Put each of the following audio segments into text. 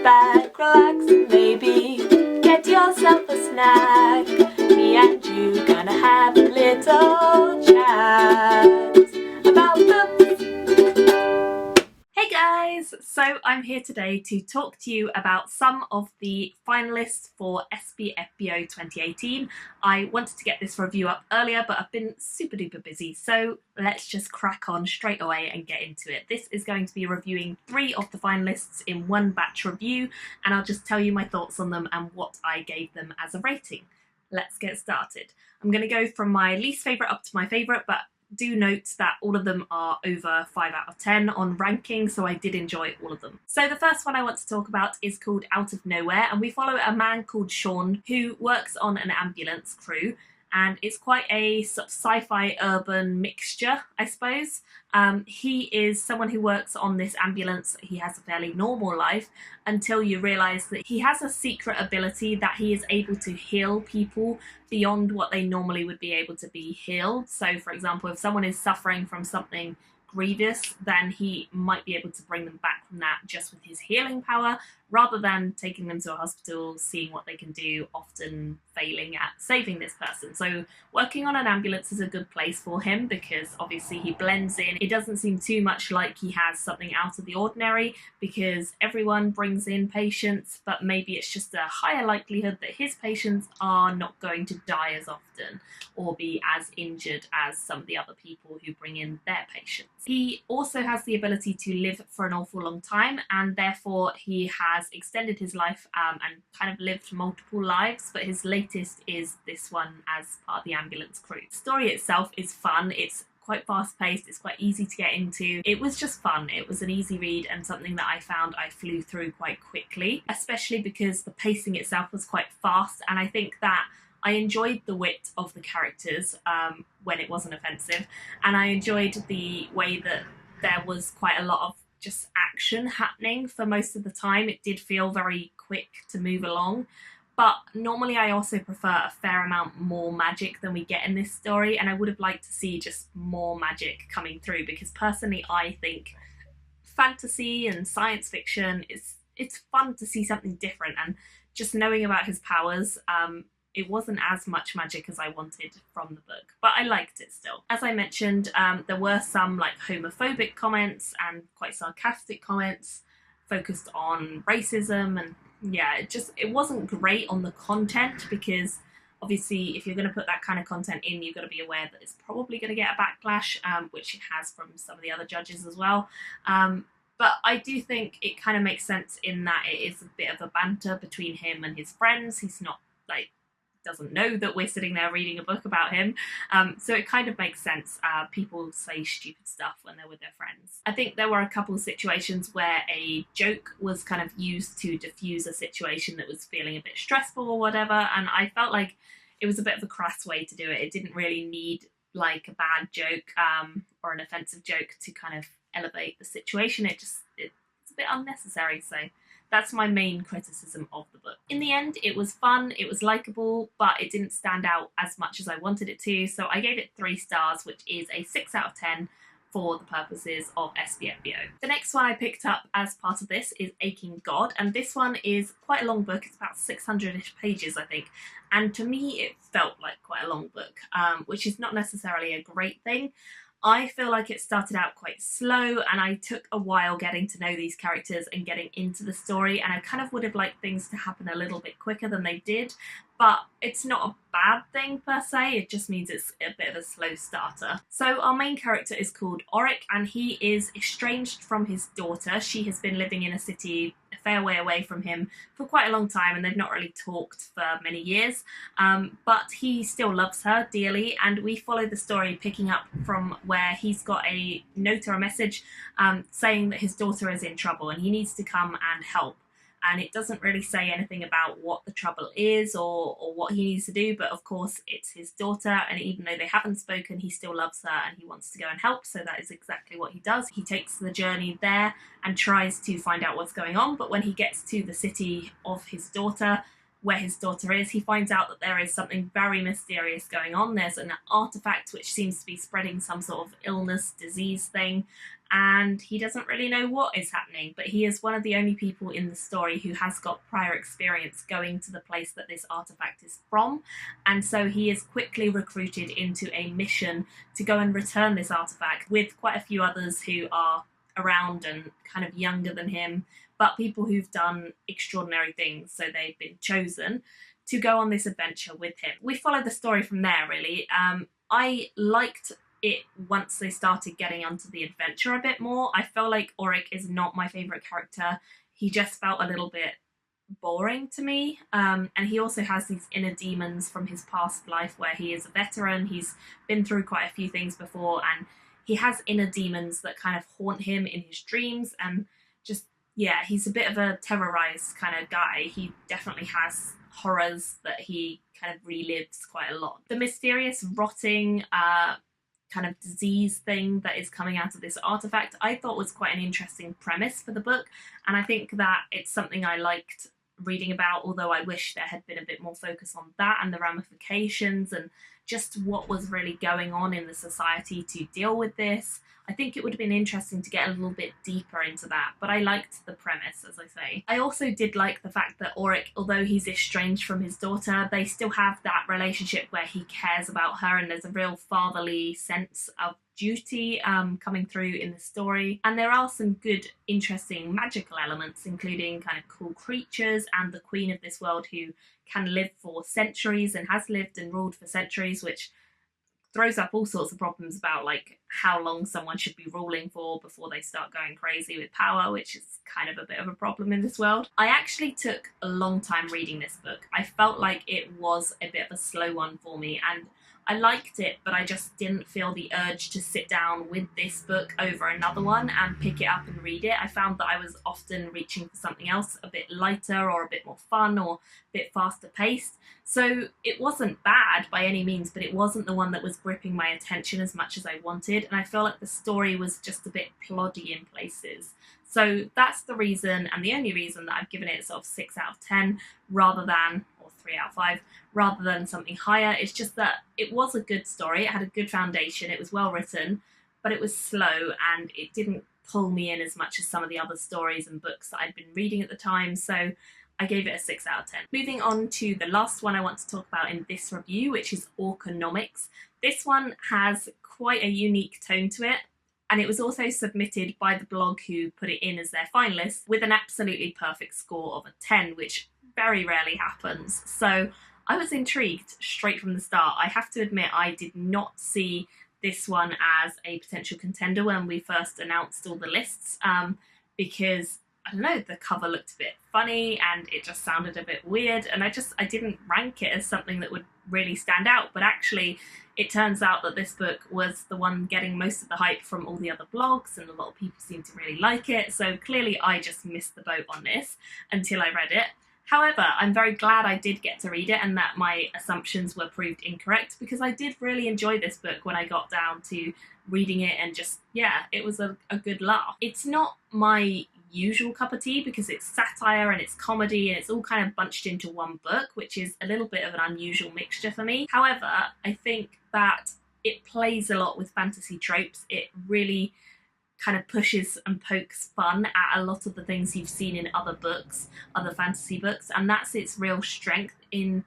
back, relax, and maybe get yourself a snack. Me and you gonna have a little chat about books. Hey guys! So I'm here today to talk to you about some of the finalists for SPFBO 2018. I wanted to get this review up earlier, but I've been super duper busy, so let's just crack on straight away and get into it. This is going to be reviewing 3 of the finalists in one batch review, and I'll just tell you my thoughts on them and what I gave them as a rating. Let's get started. I'm going to go from my least favourite up to my favourite, but do note that all of them are over 5 out of 10 on ranking, so I did enjoy all of them. So the first one I want to talk about is called Out of Nowhere, and we follow a man called Sean who works on an ambulance crew, and it's quite a sort of sci-fi urban mixture, I suppose. He is someone who works on this ambulance. He has a fairly normal life until you realise that he has a secret ability that he is able to heal people beyond what they normally would be able to be healed. So, for example, if someone is suffering from something grievous, then he might be able to bring them back from that just with his healing power, rather than taking them to a hospital, seeing what they can do, often failing at saving this person. So working on an ambulance is a good place for him because obviously he blends in. It doesn't seem too much like he has something out of the ordinary because everyone brings in patients, but maybe it's just a higher likelihood that his patients are not going to die as often or be as injured as some of the other people who bring in their patients. He also has the ability to live for an awful long time, and therefore he has extended his life and kind of lived multiple lives, but his latest is this one as part of the ambulance crew. The story itself is fun. It's quite fast-paced, it's quite easy to get into. It was just fun. It was an easy read and something that I found I flew through quite quickly, especially because the pacing itself was quite fast, and I think that I enjoyed the wit of the characters when it wasn't offensive, and I enjoyed the way that there was quite a lot of just action happening for most of the time. It did feel very quick to move along, but normally I also prefer a fair amount more magic than we get in this story, and I would have liked to see just more magic coming through because personally I think fantasy and science fiction it's fun to see something different, and just knowing about his powers, it wasn't as much magic as I wanted from the book, but I liked it still. As I mentioned, there were some like homophobic comments and quite sarcastic comments focused on racism, and yeah, it wasn't great on the content because obviously if you're going to put that kind of content in, you've got to be aware that it's probably going to get a backlash, which it has from some of the other judges as well. But I do think it kind of makes sense in that it is a bit of a banter between him and his friends. He's not like doesn't know that we're sitting there reading a book about him, so it kind of makes sense. People say stupid stuff when they're with their friends. I think there were a couple of situations where a joke was kind of used to diffuse a situation that was feeling a bit stressful or whatever, and I felt like it was a bit of a crass way to do it. It didn't really need like a bad joke or an offensive joke to kind of elevate the situation. It's a bit unnecessary, so that's my main criticism of the book. In the end, it was fun, it was likeable, but it didn't stand out as much as I wanted it to, so I gave it 3 stars, which is a 6 out of 10 for the purposes of SPFBO. The next one I picked up as part of this is Aching God, and this one is quite a long book. It's about 600-ish pages, I think, and to me it felt like quite a long book, which is not necessarily a great thing. I feel like it started out quite slow, and I took a while getting to know these characters and getting into the story, and I kind of would have liked things to happen a little bit quicker than they did, but it's not a bad thing per se, it just means it's a bit of a slow starter. So our main character is called Oric, and he is estranged from his daughter. She has been living in a city a fair way away from him for quite a long time, and they've not really talked for many years, but he still loves her dearly, and we follow the story picking up from where he's got a note or a message saying that his daughter is in trouble and he needs to come and help. And it doesn't really say anything about what the trouble is or what he needs to do, but of course it's his daughter, and even though they haven't spoken, he still loves her and he wants to go and help, so that is exactly what he does. He takes the journey there and tries to find out what's going on, but when he gets to the city of his daughter, where his daughter is, he finds out that there is something very mysterious going on. There's an artifact which seems to be spreading some sort of illness, disease thing, and he doesn't really know what is happening, but he is one of the only people in the story who has got prior experience going to the place that this artifact is from, and so he is quickly recruited into a mission to go and return this artifact with quite a few others who are around and kind of younger than him, but people who've done extraordinary things, so they've been chosen to go on this adventure with him. We follow the story from there, really. I liked it once they started getting onto the adventure a bit more. I feel like Auric is not my favourite character. He just felt a little bit boring to me, and he also has these inner demons from his past life where he is a veteran. He's been through quite a few things before, and he has inner demons that kind of haunt him in his dreams, and just, yeah, he's a bit of a terrorized kind of guy. He definitely has horrors that he kind of relives quite a lot. The mysterious rotting kind of disease thing that is coming out of this artifact I thought was quite an interesting premise for the book, and I think that it's something I liked reading about, although I wish there had been a bit more focus on that and the ramifications and just what was really going on in the society to deal with this. I think it would have been interesting to get a little bit deeper into that, but I liked the premise, as I say. I also did like the fact that Auric, although he's estranged from his daughter, they still have that relationship where he cares about her, and there's a real fatherly sense of duty coming through in the story. And there are some good, interesting magical elements, including kind of cool creatures and the queen of this world who can live for centuries and has lived and ruled for centuries, which throws up all sorts of problems about like how long someone should be ruling for before they start going crazy with power, which is kind of a bit of a problem in this world. I actually took a long time reading this book. I felt like it was a bit of a slow one for me, and I liked it, but I just didn't feel the urge to sit down with this book over another one and pick it up and read it. I found that I was often reaching for something else a bit lighter or a bit more fun or a bit faster paced. So it wasn't bad by any means, but it wasn't the one that was gripping my attention as much as I wanted, and I feel like the story was just a bit ploddy in places. So that's the reason, and the only reason, that I've given it sort of 6 out of 10 rather than, or 3 out of 5, rather than something higher. It's just that it was a good story, it had a good foundation, it was well written, but it was slow and it didn't pull me in as much as some of the other stories and books that I'd been reading at the time, so I gave it a 6 out of 10. Moving on to the last one I want to talk about in this review, which is Orconomics. This one has quite a unique tone to it, and it was also submitted by the blog who put it in as their finalist with an absolutely perfect score of a 10, which very rarely happens. So I was intrigued straight from the start. I have to admit, I did not see this one as a potential contender when we first announced all the lists, because, I don't know, the cover looked a bit funny and it just sounded a bit weird, and I didn't rank it as something that would really stand out. But actually it turns out that this book was the one getting most of the hype from all the other blogs, and a lot of people seem to really like it, so clearly I just missed the boat on this until I read it. However, I'm very glad I did get to read it and that my assumptions were proved incorrect, because I did really enjoy this book when I got down to reading it, and just, yeah, it was a good laugh. It's not my usual cup of tea because it's satire and it's comedy and it's all kind of bunched into one book, which is a little bit of an unusual mixture for me. However, I think that it plays a lot with fantasy tropes. It really kind of pushes and pokes fun at a lot of the things you've seen in other books, other fantasy books, and that's its real strength in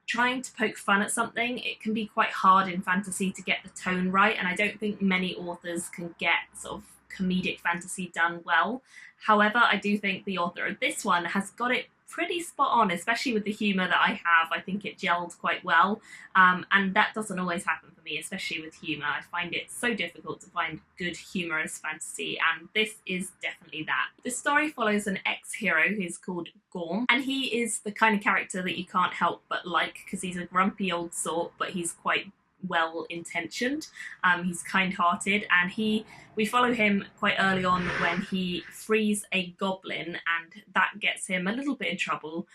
trying to poke fun at something. It can be quite hard in fantasy to get the tone right, and I don't think many authors can get sort of comedic fantasy done well. However, I do think the author of this one has got it pretty spot on, especially with the humour that I have. I think it gelled quite well, and that doesn't always happen for me, especially with humour. I find it so difficult to find good humorous fantasy, and this is definitely that. The story follows an ex-hero who's called Gorm, and he is the kind of character that you can't help but like, because he's a grumpy old sort, but he's quite well-intentioned. He's kind-hearted, and we follow him quite early on when he frees a goblin, and that gets him a little bit in trouble.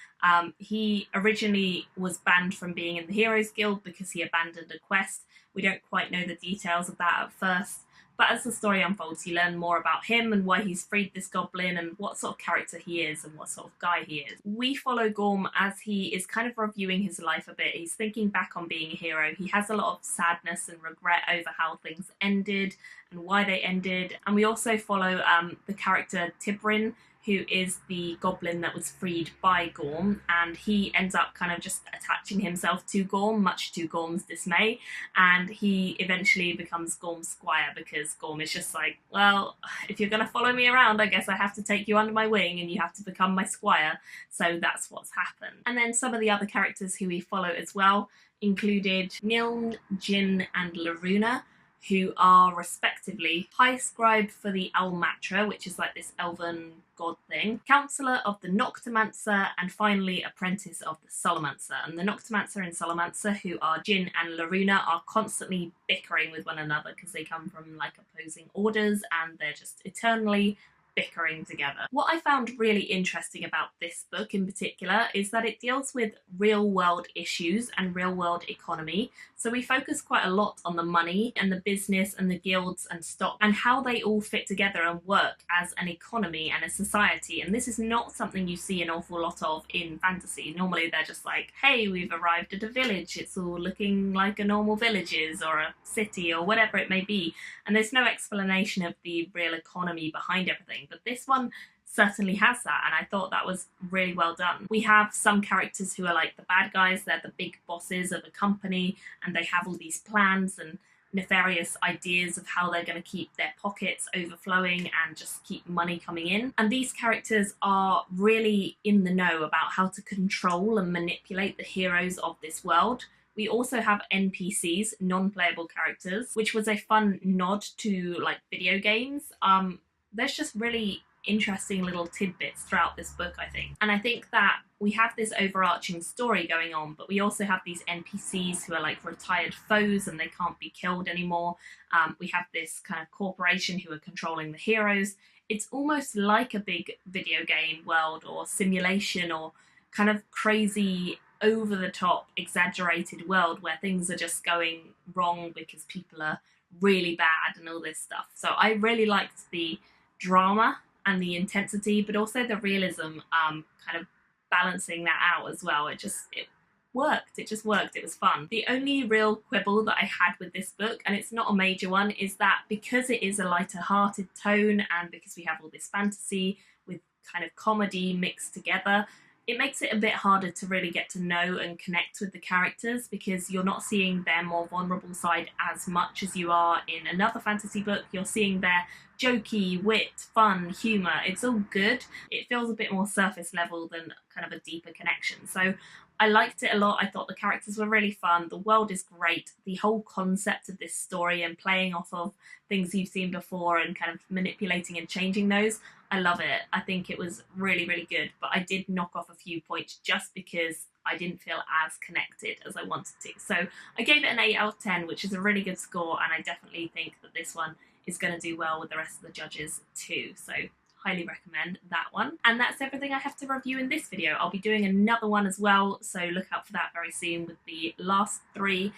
He originally was banned from being in the Heroes Guild because he abandoned a quest. We don't quite know the details of that at first, But as the story unfolds, you learn more about him and why he's freed this goblin and what sort of character he is and what sort of guy he is. We follow Gorm as he is kind of reviewing his life a bit. He's thinking back on being a hero. He has a lot of sadness and regret over how things ended and why they ended. And we also follow the character Tibrin, who is the goblin that was freed by Gorm, and he ends up kind of just attaching himself to Gorm, much to Gorm's dismay, and he eventually becomes Gorm's squire because Gorm is just like, well, if you're going to follow me around, I guess I have to take you under my wing and you have to become my squire. So that's what's happened. And then some of the other characters who we follow as well included Niln, Jin, and Laruna, who are respectively High Scribe for the Almatra, which is like this elven god thing, Counsellor of the Noctomancer, and finally Apprentice of the Solomancer. And the Noctomancer and Solomancer, who are Jin and Laruna, are constantly bickering with one another because they come from like opposing orders and they're just eternally bickering together. What I found really interesting about this book in particular is that it deals with real world issues and real world economy. So we focus quite a lot on the money and the business and the guilds and stock and how they all fit together and work as an economy and a society. And this is not something you see an awful lot of in fantasy. Normally they're just like, hey, we've arrived at a village. It's all looking like a normal village is, or a city or whatever it may be. And there's no explanation of the real economy behind everything. But this one certainly has that, and I thought that was really well done. We have some characters who are like the bad guys. They're the big bosses of a company and they have all these plans and nefarious ideas of how they're going to keep their pockets overflowing and just keep money coming in. And these characters are really in the know about how to control and manipulate the heroes of this world. We also have NPCs, non-playable characters, which was a fun nod to like video games. There's just really interesting little tidbits throughout this book, I think. And I think that we have this overarching story going on, but we also have these NPCs who are like retired foes and they can't be killed anymore. We have this kind of corporation who are controlling the heroes. It's almost like a big video game world or simulation or kind of crazy, over-the-top, exaggerated world where things are just going wrong because people are really bad and all this stuff. So I really liked the drama and the intensity, but also the realism, kind of balancing that out as well. It worked. It just worked. It was fun. The only real quibble that I had with this book, and it's not a major one, is that because it is a lighter hearted tone and because we have all this fantasy with kind of comedy mixed together, it makes it a bit harder to really get to know and connect with the characters because you're not seeing their more vulnerable side as much as you are in another fantasy book. You're seeing their jokey, wit, fun, humour. It's all good. It feels a bit more surface level than kind of a deeper connection. So I liked it a lot. I thought the characters were really fun. The world is great. The whole concept of this story and playing off of things you've seen before and kind of manipulating and changing those, I love it. I think it was really, really good. But I did knock off a few points just because I didn't feel as connected as I wanted to. So I gave it an 8 out of 10, which is a really good score. And I definitely think that this one is going to do well with the rest of the judges too. So highly recommend that one. And that's everything I have to review in this video. I'll be doing another one as well, so look out for that very soon with the last 3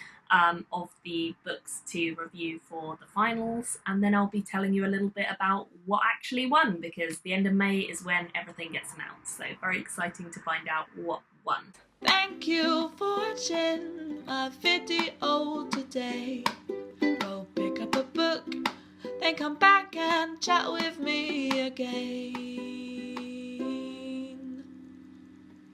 of the books to review for the finals, and then I'll be telling you a little bit about what actually won, because the end of May is when everything gets announced, so very exciting to find out what won. Thank you for watching my video today. Go pick up a book, then come back and chat with me again.